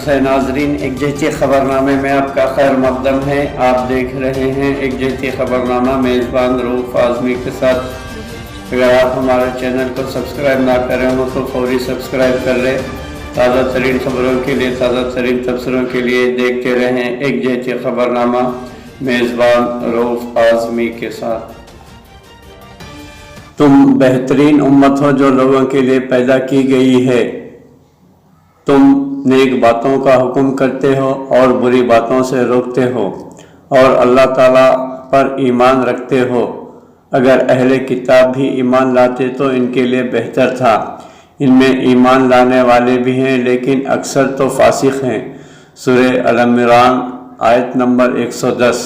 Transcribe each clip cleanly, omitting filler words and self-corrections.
عرض ہے ناظرین، ایک جہتی خبرنامے میں آپ کا خیر مقدم ہے۔ آپ دیکھ رہے ہیں ایک جہتی خبرنامہ میزبان رؤوف اعظمی کے ساتھ۔ اگر آپ ہمارے چینل کو سبسکرائب نہ کریں ہو تو فوری سبسکرائب کر لیں۔ تازہ ترین خبروں کے لیے، تازہ ترین تبصروں کے لیے دیکھتے رہیں ایک جہتی خبرنامہ میزبان رؤوف اعظمی کے ساتھ۔ تم بہترین امت ہو جو لوگوں کے لیے پیدا کی گئی ہے۔ تم نیک باتوں کا حکم کرتے ہو اور بری باتوں سے روکتے ہو اور اللہ تعالیٰ پر ایمان رکھتے ہو۔ اگر اہل کتاب بھی ایمان لاتے تو ان کے لیے بہتر تھا۔ ان میں ایمان لانے والے بھی ہیں لیکن اکثر تو فاسق ہیں۔ سورہ ال-عمران آیت نمبر 110۔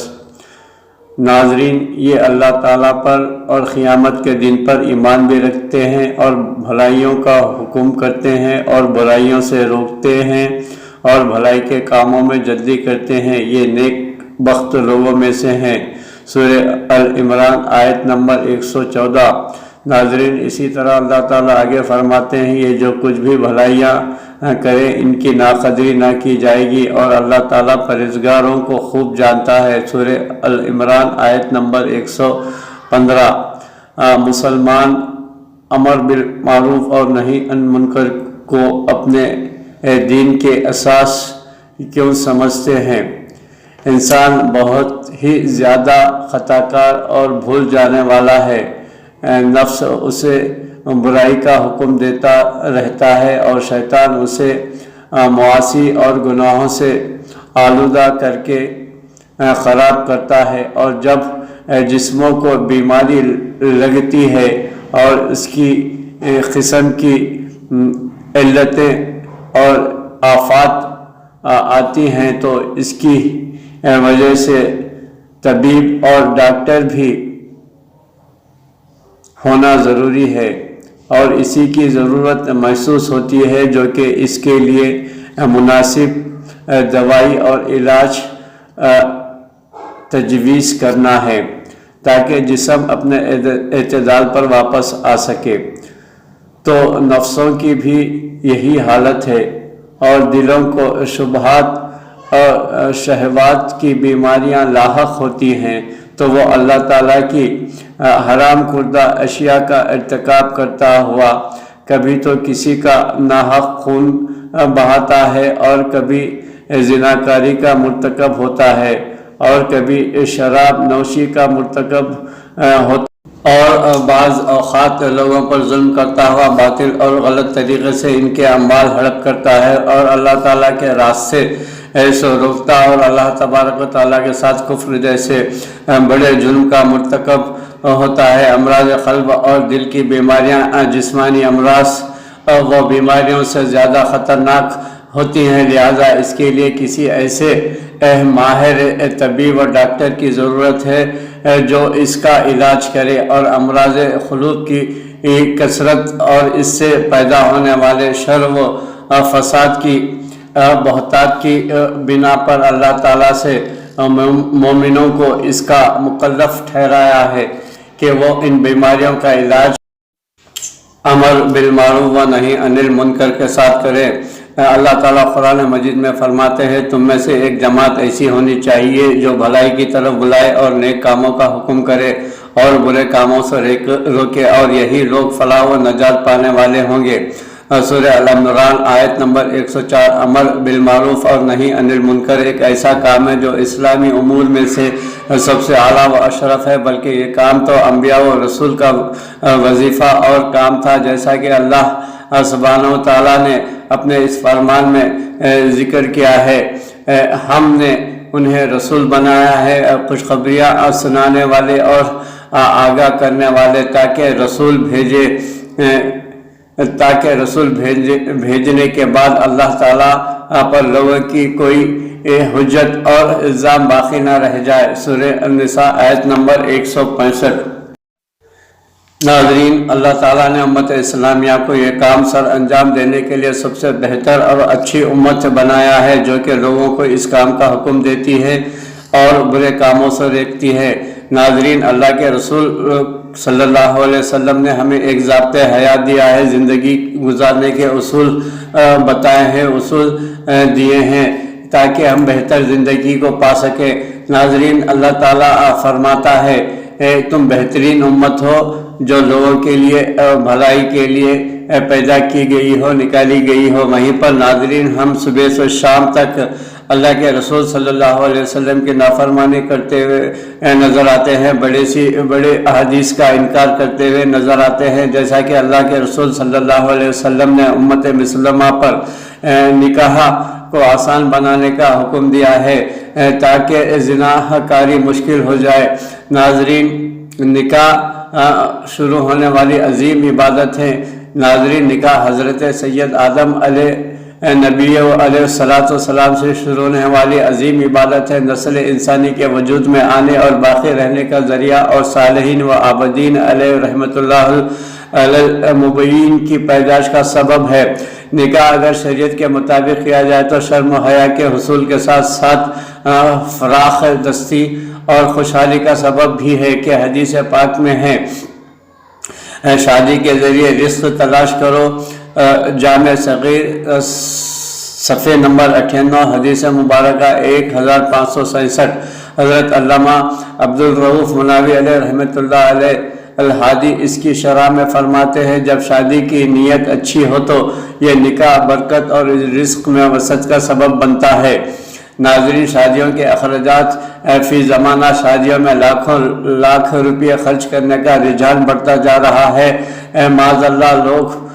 ناظرین، یہ اللہ تعالیٰ پر اور قیامت کے دن پر ایمان بھی رکھتے ہیں اور بھلائیوں کا حکم کرتے ہیں اور برائیوں سے روکتے ہیں اور بھلائی کے کاموں میں جلدی کرتے ہیں، یہ نیک بخت لوگوں میں سے ہیں۔ سورہ ال-عمران آیت نمبر 114۔ ناظرین، اسی طرح اللہ تعالیٰ آگے فرماتے ہیں، یہ جو کچھ بھی بھلائیاں کرے ان کی ناقدری نہ کی جائے گی اور اللہ تعالیٰ پرہیزگاروں کو خوب جانتا ہے۔ سورہ ال-عمران آیت نمبر 115۔ مسلمان امر بالمعروف اور نہی عن منکر کو اپنے دین کے اساس کیوں سمجھتے ہیں؟ انسان بہت ہی زیادہ خطا کار اور بھول جانے والا ہے۔ نفس اسے برائی کا حکم دیتا رہتا ہے اور شیطان اسے معاصی اور گناہوں سے آلودہ کر کے خراب کرتا ہے، اور جب جسموں کو بیماری لگتی ہے اور اس کی قسم کی علتیں اور آفات آتی ہیں تو اس کی وجہ سے طبیب اور ڈاکٹر بھی ہونا ضروری ہے اور اسی کی ضرورت محسوس ہوتی ہے، جو کہ اس کے لیے مناسب دوائی اور علاج تجویز کرنا ہے تاکہ جسم اپنے اعتدال پر واپس آ سکے۔ تو نفسوں کی بھی یہی حالت ہے اور دلوں کو شبہات اور شہوات کی بیماریاں لاحق ہوتی ہیں تو وہ اللہ تعالیٰ کی حرام کردہ اشیاء کا ارتکاب کرتا ہوا کبھی تو کسی کا ناحق خون بہاتا ہے اور کبھی زناکاری کا مرتکب ہوتا ہے اور کبھی شراب نوشی کا مرتکب ہوتا ہے اور بعض اوقات لوگوں پر ظلم کرتا ہوا باطل اور غلط طریقے سے ان کے اعمال ہڑپ کرتا ہے اور اللہ تعالیٰ کے راستے ایسے روکتا اور اللہ تبارک و تعالیٰ کے ساتھ کفر جیسے بڑے جرم کا مرتکب ہوتا ہے۔ امراض قلب اور دل کی بیماریاں جسمانی امراض وہ بیماریوں سے زیادہ خطرناک ہوتی ہیں، لہذا اس کے لیے کسی ایسے ماہر طبیب اور ڈاکٹر کی ضرورت ہے جو اس کا علاج کرے اور امراض قلوب کی کثرت اور اس سے پیدا ہونے والے شر و فساد کی بہتات کی بنا پر اللہ تعالیٰ سے مومنوں کو اس کا مکلف ٹھہرایا ہے کہ وہ ان بیماریوں کا علاج امر بالمعروف و نہی عن المنکر کے ساتھ کرے۔ اللہ تعالیٰ قرآن مجید میں فرماتے ہیں، تم میں سے ایک جماعت ایسی ہونی چاہیے جو بھلائی کی طرف بلائے اور نیک کاموں کا حکم کرے اور برے کاموں سے روکے، اور یہی لوگ فلاح و نجات پانے والے ہوں گے۔ سورہ ال-عمران آیت نمبر 104۔ امر بالمعروف اور نہی عن المنکر ایک ایسا کام ہے جو اسلامی امور میں سے سب سے اعلیٰ و اشرف ہے، بلکہ یہ کام تو انبیاء و رسول کا وظیفہ اور کام تھا، جیسا کہ اللہ سبحانہ و تعالیٰ نے اپنے اس فرمان میں ذکر کیا ہے۔ ہم نے انہیں رسول بنایا ہے، خوشخبریاں سنانے والے اور آگاہ کرنے والے، تاکہ رسول بھیجنے کے بعد اللہ تعالیٰ پر لوگوں کی کوئی حجت اور الزام باقی نہ رہ جائے۔ سورہ النساء آیت نمبر 165۔ ناظرین، اللہ تعالیٰ نے امت اسلامیہ کو یہ کام سر انجام دینے کے لیے سب سے بہتر اور اچھی امت بنایا ہے، جو کہ لوگوں کو اس کام کا حکم دیتی ہے اور برے کاموں سے روکتی ہے۔ ناظرین، اللہ کے رسول صلی اللہ علیہ وسلم نے ہمیں ایک ضابطۂ حیات دیا ہے، زندگی گزارنے کے اصول بتائے ہیں، اصول دیے ہیں تاکہ ہم بہتر زندگی کو پا سکیں۔ ناظرین، اللہ تعالیٰ فرماتا ہے تم بہترین امت ہو جو لوگوں کے لیے بھلائی کے لیے پیدا کی گئی ہو، نکالی گئی ہو۔ وہیں پر ناظرین ہم صبح سے شام تک اللہ کے رسول صلی اللہ علیہ وسلم کی نافرمانی کرتے ہوئے نظر آتے ہیں، بڑے احادیث کا انکار کرتے ہوئے نظر آتے ہیں، جیسا کہ اللہ کے رسول صلی اللہ علیہ وسلم نے امت مسلمہ پر نکاح کو آسان بنانے کا حکم دیا ہے تاکہ زنا کاری مشکل ہو جائے۔ ناظرین، نکاح شروع ہونے والی عظیم عبادت ہے۔ ناظرین، نکاح حضرت سید آدم علیہ نبی علیہ السلام سے شروع ہونے والی عظیم عبادت ہے، نسل انسانی کے وجود میں آنے اور باقی رہنے کا ذریعہ اور صالحین و عابدین علیہ رحمۃ اللہ علیہ مبین کی پیدائش کا سبب ہے۔ نکاح اگر شریعت کے مطابق کیا جائے تو شرم و حیا کے حصول کے ساتھ ساتھ فراخ دستی اور خوشحالی کا سبب بھی ہے کہ حدیث پاک میں ہے شادی کے ذریعے رزق تلاش کرو۔ جامع صغیر صفحے نمبر 98، حدیث مبارکہ 1567۔ حضرت علامہ عبدالرؤف مناوی علیہ رحمۃ اللہ علیہ الحادی اس کی شرح میں فرماتے ہیں جب شادی کی نیت اچھی ہو تو یہ نکاح برکت اور رزق میں وسعت کا سبب بنتا ہے۔ ناظرین، شادیوں کے اخراجات فی زمانہ شادیوں میں لاکھ روپے خرچ کرنے کا رجحان بڑھتا جا رہا ہے۔ معاذ اللہ، لوگ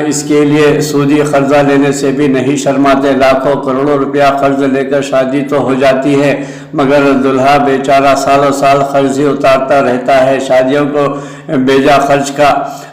اس کے لیے سودی قرضہ لینے سے بھی نہیں شرماتے۔ لاکھوں کروڑوں روپیہ قرض لے کر شادی تو ہو جاتی ہے مگر دلہا بیچارہ سالوں سال قرض ہی اتارتا رہتا ہے۔ شادیوں کو بیجا خرچ کا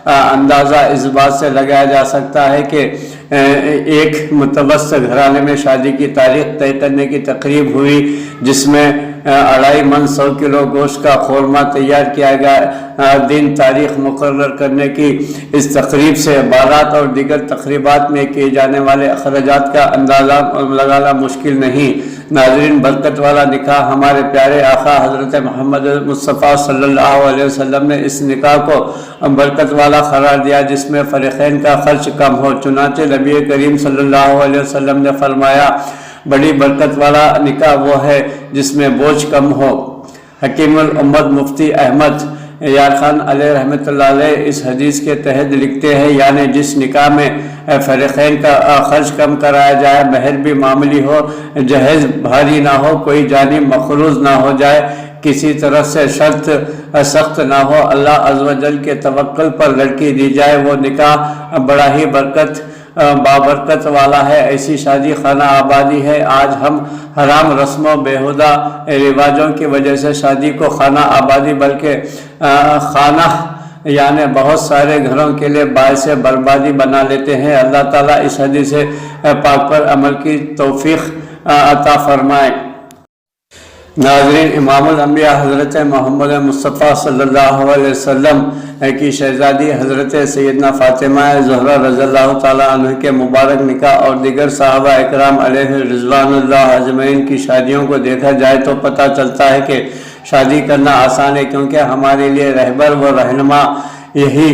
اندازہ اس بات سے لگایا جا سکتا ہے کہ ایک متوسط گھرانے میں شادی کی تاریخ طے کرنے کی تقریب ہوئی جس میں 2.5 من 100 کلو گوشت کا قورمہ تیار کیا گیا۔ دن تاریخ مقرر کرنے کی اس تقریب سے بارات اور دیگر تقریبات میں کیے جانے والے اخراجات کا اندازہ لگانا مشکل نہیں۔ ناظرین، برکت والا نکاح ہمارے پیارے آقا حضرت محمد مصطفیٰ صلی اللہ علیہ وسلم نے اس نکاح کو برکت والا قرار دیا جس میں فریقین کا خرچ کم ہو۔ چنانچہ نبی کریم صلی اللہ علیہ وسلم نے فرمایا بڑی برکت والا نکاح وہ ہے جس میں بوجھ کم ہو۔ حکیم الامت مفتی احمد یار خان علیہ رحمۃ اللہ علیہ اس حدیث کے تحت لکھتے ہیں، یعنی جس نکاح میں فریقین کا خرچ کم کرایا جائے، مہر بھی معمولی ہو، جہیز بھاری نہ ہو، کوئی جانب مخروض نہ ہو جائے، کسی طرح سے شرط سخت نہ ہو، اللہ عز و جل کے توکل پر لڑکی دی جائے، وہ نکاح بڑا ہی بابرکت والا ہے۔ ایسی شادی خانہ آبادی ہے۔ آج ہم حرام رسم و بیہودہ رواجوں کی وجہ سے شادی کو خانہ آبادی بلکہ خانہ یعنی بہت سارے گھروں کے لیے باعث بربادی بنا لیتے ہیں۔ اللہ تعالیٰ اس حدیث پاک پر عمل کی توفیق عطا فرمائے۔ ناظرین، امام الانبیاء حضرت محمد مصطفیٰ صلی اللہ علیہ وسلم کی شہزادی حضرت سیدنا فاطمہ زہرا رضی اللہ تعالیٰ عنہ کے مبارک نکاح اور دیگر صحابہ اکرام علیہ رضوان اللہ اجمعین کی شادیوں کو دیکھا جائے تو پتہ چلتا ہے کہ شادی کرنا آسان ہے، کیونکہ ہمارے لیے رہبر و رہنما یہی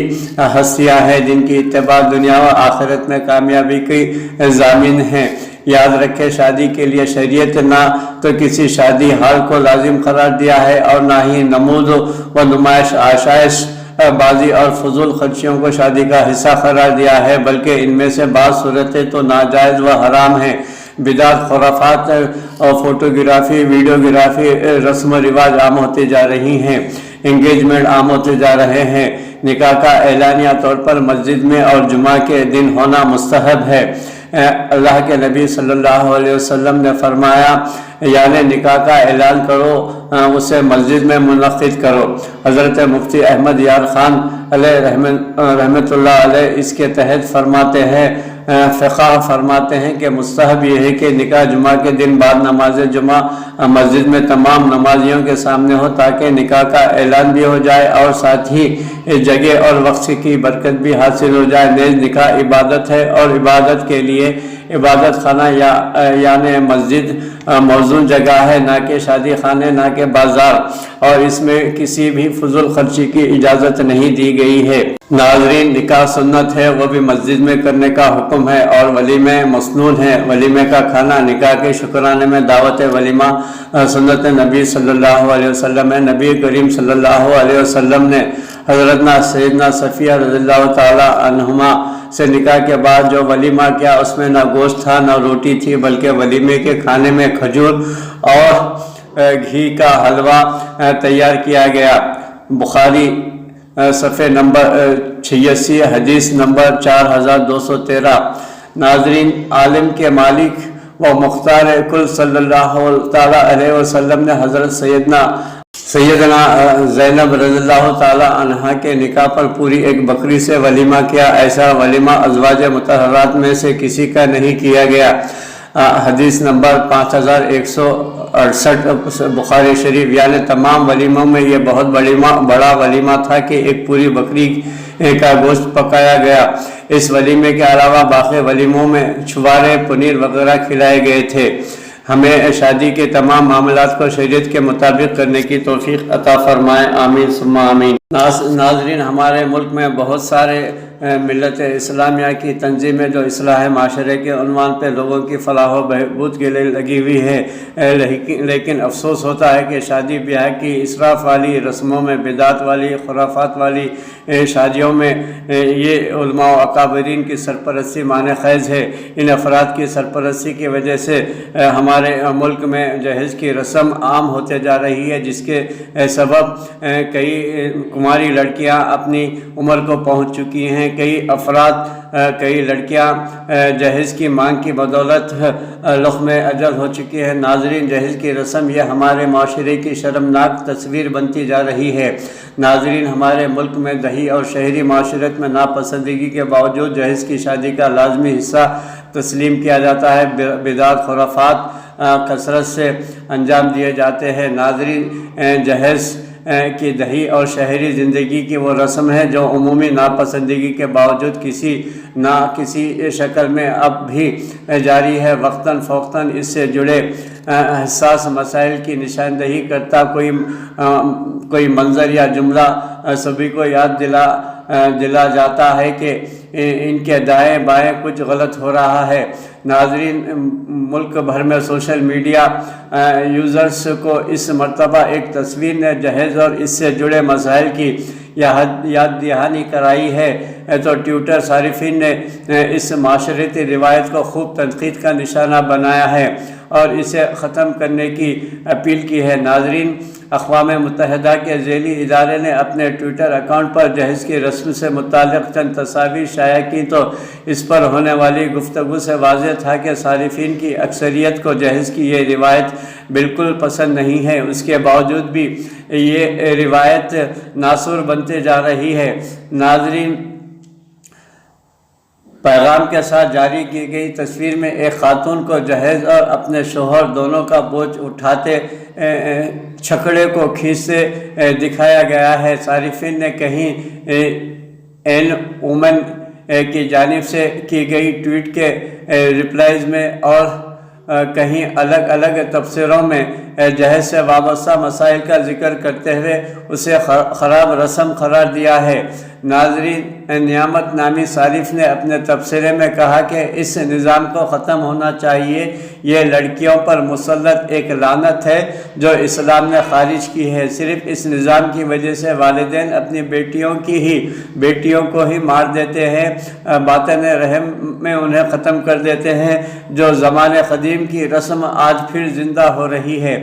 ہستیاں ہیں جن کی اتباع دنیا و آخرت میں کامیابی کی ضامن ہیں۔ یاد رکھے، شادی کے لیے شریعت نہ تو کسی شادی حال کو لازم قرار دیا ہے اور نہ ہی نمود و نمائش، آشائش بازی اور فضول خرچیوں کو شادی کا حصہ قرار دیا ہے، بلکہ ان میں سے بعض صورتیں تو ناجائز و حرام ہیں۔ بدعت، خرافات اور فوٹوگرافی، ویڈیوگرافی رسم و رواج عام ہوتے جا رہی ہیں، انگیجمنٹ عام ہوتے جا رہے ہیں۔ نکاح کا اعلانیہ طور پر مسجد میں اور جمعہ کے دن ہونا مستحب ہے۔ اللہ کے نبی صلی اللہ علیہ وسلم نے فرمایا، یعنی نکاح کا اعلان کرو، اسے مسجد میں منعقد کرو۔ حضرت مفتی احمد یار خان علیہ رحمۃ اللہ علیہ اس کے تحت فرماتے ہیں، فقہ فرماتے ہیں کہ مستحب یہ ہے کہ نکاح جمعہ کے دن بعد نماز جمعہ مسجد میں تمام نمازیوں کے سامنے ہو تاکہ نکاح کا اعلان بھی ہو جائے اور ساتھ ہی جگہ اور وقت کی برکت بھی حاصل ہو جائے۔ نیز نکاح عبادت ہے اور عبادت کے لیے عبادت خانہ یعنی مسجد موزون جگہ ہے، نہ کہ شادی خانے، نہ کہ بازار، اور اس میں کسی بھی فضول خرچی کی اجازت نہیں دی گئی ہے۔ ناظرین، نکاح سنت ہے، وہ بھی مسجد میں کرنے کا حکم ہے، اور ولیمہ مسنون ہے۔ ولیمے کا کھانا نکاح کے شکرانے میں دعوت ولیمہ سنت نبی صلی اللہ علیہ وسلم ہے۔ نبی کریم صلی اللہ علیہ وسلم نے حضرتنا سیدنا صفیہ رضی اللہ تعالی عنہما سے نکاح کے بعد جو ولیمہ کیا، اس میں نہ گوشت تھا نہ روٹی تھی، بلکہ ولیمے کے کھانے میں کھجور اور گھی کا حلوہ تیار کیا گیا۔ بخاری صفحہ نمبر 86، حدیث نمبر 4213۔ ناظرین، عالم کے مالک و مختار کل صلی اللہ تعالی علیہ وسلم نے حضرت سیدنا زینب رضی اللہ تعالی عنہ کے نکاح پر پوری ایک بکری سے ولیمہ کیا۔ ایسا ولیمہ ازواج مطہرات میں سے کسی کا نہیں کیا گیا۔ حدیث نمبر 5168 بخاری شریف۔ یعنی تمام ولیموں میں یہ بہت بڑا ولیمہ تھا کہ ایک پوری بکری کا گوشت پکایا گیا۔ اس ولیمے کے علاوہ باقی ولیموں میں چھوارے، پنیر وغیرہ کھلائے گئے تھے۔ ہمیں شادی کے تمام معاملات کو شریعت کے مطابق کرنے کی توفیق عطا فرمائے، آمین ثم آمین۔ ناظرین، ہمارے ملک میں بہت سارے ملت اسلامیہ کی تنظیمیں جو اصلاح معاشرے کے عنوان پہ لوگوں کی فلاح و بہبود کے لیے لگی ہوئی ہے، لیکن افسوس ہوتا ہے کہ شادی بیاہ کی اسراف والی رسموں میں، بدعت والی، خرافات والی شادیوں میں یہ علماء و اکابرین کی سرپرستی معنی خیز ہے۔ ان افراد کی سرپرستی کی وجہ سے ہمارے ملک میں جہیز کی رسم عام ہوتے جا رہی ہے، جس کے سبب کئی کماری لڑکیاں اپنی عمر کو پہنچ چکی ہیں۔ کئی لڑکیاں جہیز کی مانگ کی بدولت لقم اجل ہو چکی ہے۔ ناظرین، جہیز کی رسم یہ ہمارے معاشرے کی شرمناک تصویر بنتی جا رہی ہے۔ ناظرین، ہمارے ملک میں دیہی اور شہری معاشرت میں ناپسندگی کے باوجود جہیز کی شادی کا لازمی حصہ تسلیم کیا جاتا ہے۔ بدعت، خرافات کثرت سے انجام دیے جاتے ہیں۔ ناظرین، جہیز کی دیہی اور شہری زندگی کی وہ رسم ہے جو عمومی ناپسندگی کے باوجود کسی نہ کسی شکل میں اب بھی جاری ہے۔ وقتاً فوقتاً اس سے جڑے حساس مسائل کی نشاندہی کرتا کوئی منظر یا جملہ سبھی کو یاد دلا جاتا ہے کہ ان کے دائیں بائیں کچھ غلط ہو رہا ہے۔ ناظرین، ملک بھر میں سوشل میڈیا یوزرز کو اس مرتبہ ایک تصویر نے جہیز اور اس سے جڑے مسائل کی یاد دہانی کرائی ہے تو ٹویٹر صارفین نے اس معاشرتی روایت کو خوب تنقید کا نشانہ بنایا ہے اور اسے ختم کرنے کی اپیل کی ہے۔ ناظرین، اقوام متحدہ کے ذیلی ادارے نے اپنے ٹویٹر اکاؤنٹ پر جہیز کی رسم سے متعلق چند تصاویر شائع کی تو اس پر ہونے والی گفتگو سے واضح تھا کہ صارفین کی اکثریت کو جہیز کی یہ روایت بالکل پسند نہیں ہے۔ اس کے باوجود بھی یہ روایت ناسور بنتے جا رہی ہے۔ ناظرین، پیغام کے ساتھ جاری کی گئی تصویر میں ایک خاتون کو جہیز اور اپنے شوہر دونوں کا بوجھ اٹھاتے چھکڑے کو کھینچتے دکھایا گیا ہے۔ صارفین نے کہیں این وومن کی جانب سے کی گئی ٹویٹ کے ریپلائز میں اور کہیں الگ الگ تبصروں میں جہیز سے وابستہ مسائل کا ذکر کرتے ہوئے اسے خراب رسم قرار دیا ہے۔ ناظرین، نعمت نامی صارف نے اپنے تبصرے میں کہا کہ اس نظام کو ختم ہونا چاہیے۔ یہ لڑکیوں پر مسلط ایک لعنت ہے جو اسلام نے خارج کی ہے۔ صرف اس نظام کی وجہ سے والدین اپنی بیٹیوں کو ہی مار دیتے ہیں، باطن رحم میں انہیں ختم کر دیتے ہیں، جو زمانے قدیم کی رسم آج پھر زندہ ہو رہی ہے۔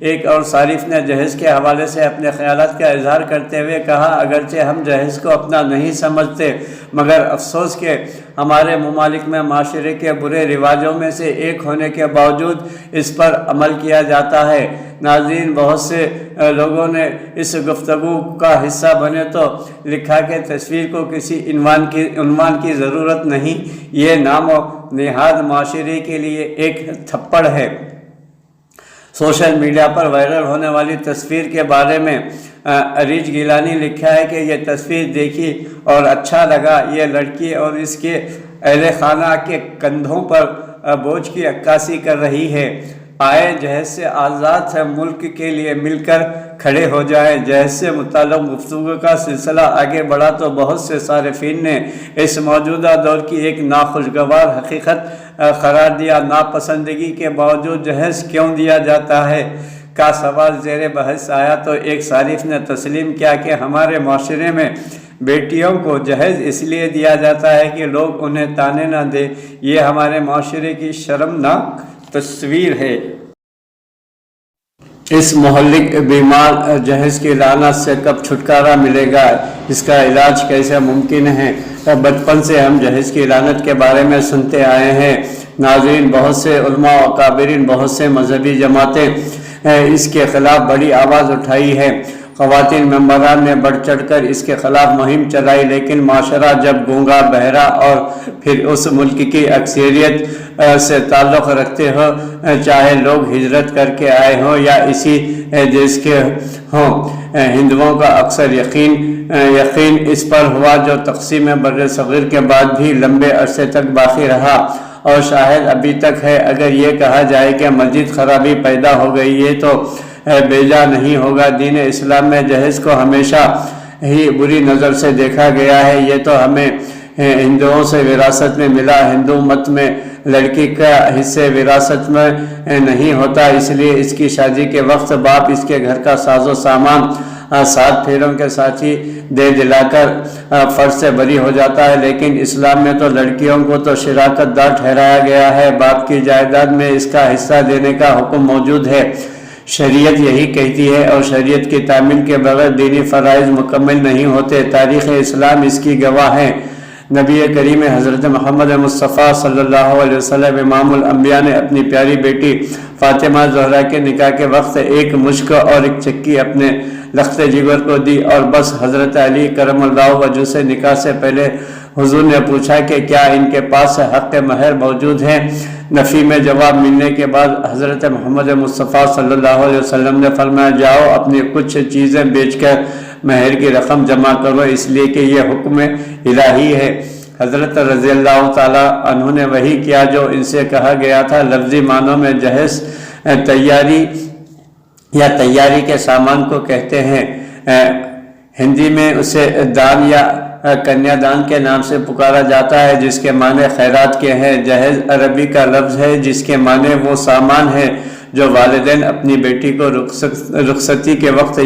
ایک اور صارف نے جہیز کے حوالے سے اپنے خیالات کا اظہار کرتے ہوئے کہا، اگرچہ ہم جہیز کو اپنا نہیں سمجھتے مگر افسوس کہ ہمارے ممالک میں معاشرے کے برے رواجوں میں سے ایک ہونے کے باوجود اس پر عمل کیا جاتا ہے۔ ناظرین، بہت سے لوگوں نے اس گفتگو کا حصہ بنے تو لکھا کہ تصویر کو کسی عنوان کی ضرورت نہیں، یہ نام و نہاد معاشرے کے لیے ایک تھپڑ ہے۔ سوشل میڈیا پر وائرل ہونے والی تصویر کے بارے میں اریج گیلانی لکھا ہے کہ یہ تصویر دیکھی اور اچھا لگا۔ یہ لڑکی اور اس کے اہل خانہ کے کندھوں پر بوجھ کی عکاسی کر رہی ہے۔ آئے جہیز سے آزاد ملک کے لیے مل کر کھڑے ہو جائیں۔ جہیز سے متعلق گفتگو کا سلسلہ آگے بڑھا تو بہت سے صارفین نے اس موجودہ دور کی ایک ناخوشگوار حقیقت قرار دیا۔ ناپسندگی کے باوجود جہیز کیوں دیا جاتا ہے کا سوال زیر بحث آیا تو ایک صارف نے تسلیم کیا کہ ہمارے معاشرے میں بیٹیوں کو جہیز اس لیے دیا جاتا ہے کہ لوگ انہیں تانے نہ دیں۔ یہ ہمارے معاشرے کی شرمناک تصویر ہے۔ اس مہلک بیمار جہیز کی لعنت سے کب چھٹکارا ملے گا؟ اس کا علاج کیسے ممکن ہے؟ بچپن سے ہم جہیز کی لعنت کے بارے میں سنتے آئے ہیں۔ ناظرین، بہت سے علماء و اکابرین، بہت سے مذہبی جماعتیں اس کے خلاف بڑی آواز اٹھائی ہے۔ خواتین ممبران نے بڑھ چڑھ کر اس کے خلاف مہم چلائی، لیکن معاشرہ جب گونگا، بہرا اور پھر اس ملک کی اکثریت سے تعلق رکھتے ہو، چاہے لوگ ہجرت کر کے آئے ہوں یا اسی دیش کے ہوں، ہندوؤں کا اکثر یقین اس پر ہوا جو تقسیم بر صغیر کے بعد بھی لمبے عرصے تک باقی رہا اور شاید ابھی تک ہے۔ اگر یہ کہا جائے کہ مزید خرابی پیدا ہو گئی ہے تو بیجا نہیں ہوگا۔ دین اسلام میں جہیز کو ہمیشہ ہی بری نظر سے دیکھا گیا ہے۔ یہ تو ہمیں ہندوؤں سے وراثت میں ملا۔ ہندو مت میں لڑکی کا حصہ وراثت میں نہیں ہوتا، اس لیے اس کی شادی کے وقت باپ اس کے گھر کا ساز و سامان 7 پھیروں کے ساتھی دے دلا کر فرض سے بری ہو جاتا ہے، لیکن اسلام میں تو لڑکیوں کو تو شراکت دار ٹھہرایا گیا ہے۔ باپ کی جائیداد میں اس کا حصہ دینے کا حکم موجود ہے۔ شریعت یہی کہتی ہے اور شریعت کی تعمیل کے بغیر دینی فرائض مکمل نہیں ہوتے۔ تاریخ اسلام اس کی گواہ ہے۔ نبی کریم حضرت محمد مصطفیٰ صلی اللہ علیہ وسلم امام الانبیاء نے اپنی پیاری بیٹی فاطمہ زہرا کے نکاح کے وقت ایک مشک اور ایک چکی اپنے لخت جگر کو دی اور بس۔ حضرت علی کرم اللہ وجہہ سے نکاح سے پہلے حضور نے پوچھا کہ کیا ان کے پاس حق مہر موجود ہے؟ نفی میں جواب ملنے کے بعد حضرت محمد مصطفیٰ صلی اللہ علیہ وسلم نے فرمایا، جاؤ اپنی کچھ چیزیں بیچ کر مہر کی رقم جمع کرو، اس لیے کہ یہ حکم الہی ہے۔ حضرت رضی اللہ تعالیٰ عنہ نے وہی کیا جو ان سے کہا گیا تھا۔ لفظی معنوں میں جہیز تیاری یا تیاری کے سامان کو کہتے ہیں۔ ہندی میں اسے دان یا کنیا دان کے نام سے پکارا جاتا ہے، جس کے معنی خیرات کے ہیں۔ جہیز عربی کا لفظ ہے جس کے معنی وہ سامان ہے جو والدین اپنی بیٹی کو رخصتی کے وقت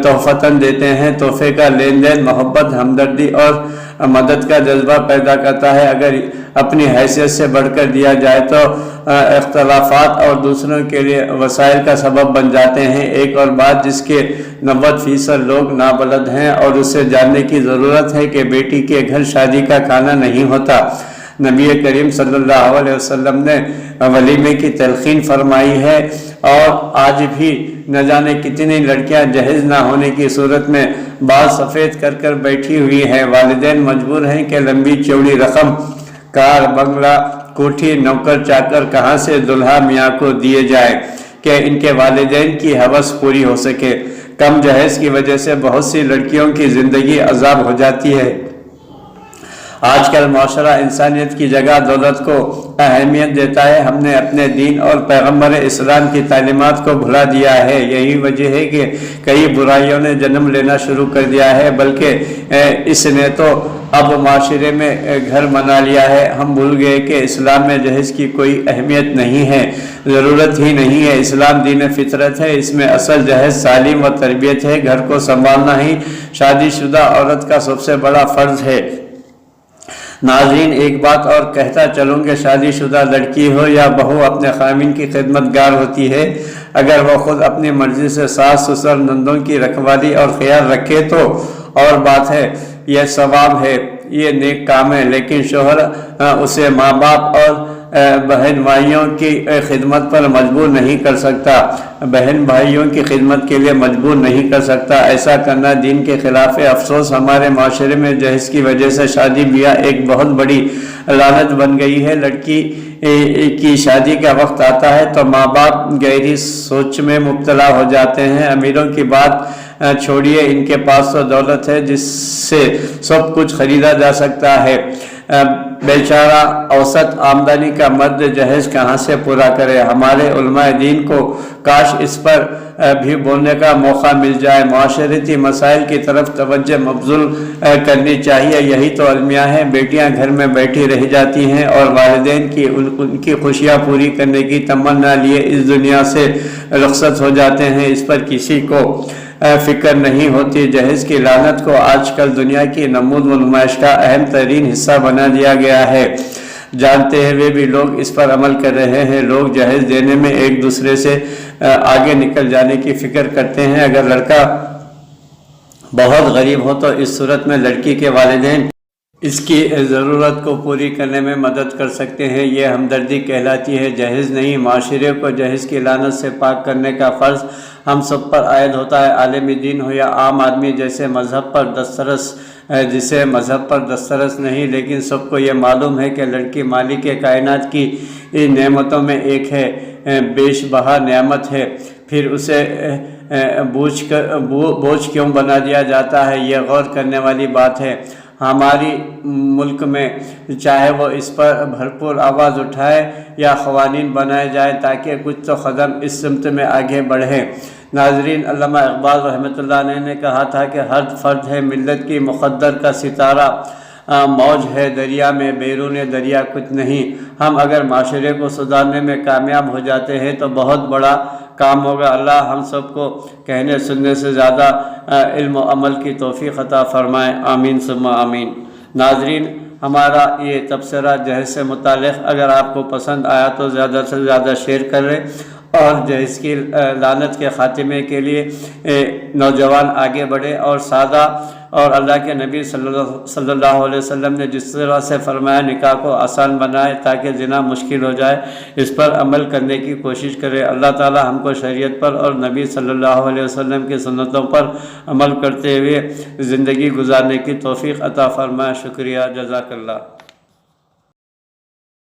تحفتاً دیتے ہیں۔ تحفے کا لین دین محبت، ہمدردی اور مدد کا جذبہ پیدا کرتا ہے۔ اگر اپنی حیثیت سے بڑھ کر دیا جائے تو اختلافات اور دوسروں کے لیے وسائل کا سبب بن جاتے ہیں۔ ایک اور بات جس کے 90% لوگ نابلد ہیں اور اسے جاننے کی ضرورت ہے کہ بیٹی کے گھر شادی کا کھانا نہیں ہوتا۔ نبی کریم صلی اللہ علیہ وسلم نے ولیمے کی تلقین فرمائی ہے اور آج بھی نہ جانے کتنی لڑکیاں جہیز نہ ہونے کی صورت میں بال سفید کر کر بیٹھی ہوئی ہیں۔ والدین مجبور ہیں کہ لمبی چوڑی رقم، کار، بنگلہ، کوٹھی، نوکر چاکر کہاں سے دلہا میاں کو دیے جائے کہ ان کے والدین کی ہوس پوری ہو سکے۔ کم جہیز کی وجہ سے بہت سی لڑکیوں کی زندگی عذاب ہو جاتی ہے۔ آج کل معاشرہ انسانیت کی جگہ دولت کو اہمیت دیتا ہے۔ ہم نے اپنے دین اور پیغمبر اسلام کی تعلیمات کو بھلا دیا ہے۔ یہی وجہ ہے کہ کئی برائیوں نے جنم لینا شروع کر دیا ہے، بلکہ اس نے تو اب معاشرے میں گھر بنا لیا ہے۔ ہم بھول گئے کہ اسلام میں جہیز کی کوئی اہمیت نہیں ہے، ضرورت ہی نہیں ہے۔ اسلام دین فطرت ہے، اس میں اصل جہیز تعلیم و تربیت ہے۔ گھر کو سنبھالنا ہی شادی شدہ عورت کا سب سے بڑا فرض ہے۔ ناظرین، ایک بات اور کہتا چلوں کہ شادی شدہ لڑکی ہو یا بہو اپنے خامن کی خدمت گار ہوتی ہے۔ اگر وہ خود اپنی مرضی سے ساس سسر نندوں کی رکھوالی اور خیال رکھے تو اور بات ہے، یہ ثواب ہے، یہ نیک کام ہے، لیکن شوہر اسے ماں باپ اور بہن بھائیوں کی خدمت پر مجبور نہیں کر سکتا، بہن بھائیوں کی خدمت کے لیے مجبور نہیں کر سکتا۔ ایسا کرنا دین کے خلاف ہے۔ افسوس، ہمارے معاشرے میں جہیز کی وجہ سے شادی بیاہ ایک بہت بڑی لعنت بن گئی ہے۔ لڑکی کی شادی کا وقت آتا ہے تو ماں باپ گہری سوچ میں مبتلا ہو جاتے ہیں۔ امیروں کی بات چھوڑیے، ان کے پاس تو دولت ہے جس سے سب کچھ خریدا جا سکتا ہے۔ بیچارہ اوسط آمدنی کا مرد جہیز کہاں سے پورا کرے؟ ہمارے علماء دین کو کاش اس پر بھی بولنے کا موقع مل جائے۔ معاشرتی مسائل کی طرف توجہ مبذول کرنی چاہیے، یہی تو المیہ ہے۔ بیٹیاں گھر میں بیٹھی رہ جاتی ہیں اور والدین کی ان کی خوشیاں پوری کرنے کی تمنا لیے اس دنیا سے رخصت ہو جاتے ہیں، اس پر کسی کو فکر نہیں ہوتی۔ جہیز کی لعنت کو آج کل دنیا کی نمود و نمائش کا اہم ترین حصہ بنا دیا گیا ہے، جانتے ہوئے بھی لوگ اس پر عمل کر رہے ہیں۔ لوگ جہیز دینے میں ایک دوسرے سے آگے نکل جانے کی فکر کرتے ہیں۔ اگر لڑکا بہت غریب ہو تو اس صورت میں لڑکی کے والدین اس کی ضرورت کو پوری کرنے میں مدد کر سکتے ہیں، یہ ہمدردی کہلاتی ہے، جہیز نہیں۔ معاشرے کو جہیز کی لعنت سے پاک کرنے کا فرض ہم سب پر عائد ہوتا ہے، عالم دین ہو یا عام آدمی، جسے مذہب پر دسترس نہیں، لیکن سب کو یہ معلوم ہے کہ لڑکی مالک کائنات کی نعمتوں میں ایک ہے، بیش بہا نعمت ہے، پھر اسے بوجھ کیوں بنا دیا جاتا ہے؟ یہ غور کرنے والی بات ہے۔ ہماری ملک میں چاہے وہ اس پر بھرپور آواز اٹھائے یا قوانین بنائے جائے تاکہ کچھ تو قدم اس سمت میں آگے بڑھے۔ ناظرین، علامہ اقبال رحمۃ اللہ علیہ نے کہا تھا کہ ہر فرد ہے ملت کی مقدر کا ستارہ، موج ہے دریا میں، بیرون دریا کچھ نہیں۔ ہم اگر معاشرے کو سدھارنے میں کامیاب ہو جاتے ہیں تو بہت بڑا کام ہوگا۔ اللہ ہم سب کو کہنے سننے سے زیادہ علم و عمل کی توفیق عطا فرمائے، آمین ثم آمین۔ ناظرین، ہمارا یہ تبصرہ جہیز سے متعلق اگر آپ کو پسند آیا تو زیادہ سے زیادہ شیئر کریں، اور جہیز کی لعنت کے خاتمے کے لیے نوجوان آگے بڑھے اور سادہ اور اللہ کے نبی صلی اللہ علیہ وسلم نے جس طرح سے فرمایا نکاح کو آسان بنائے تاکہ زنا مشکل ہو جائے، اس پر عمل کرنے کی کوشش کرے۔ اللہ تعالی ہم کو شریعت پر اور نبی صلی اللہ علیہ وسلم کی سنتوں پر عمل کرتے ہوئے زندگی گزارنے کی توفیق عطا فرمائے۔ شکریہ، جزاک اللہ۔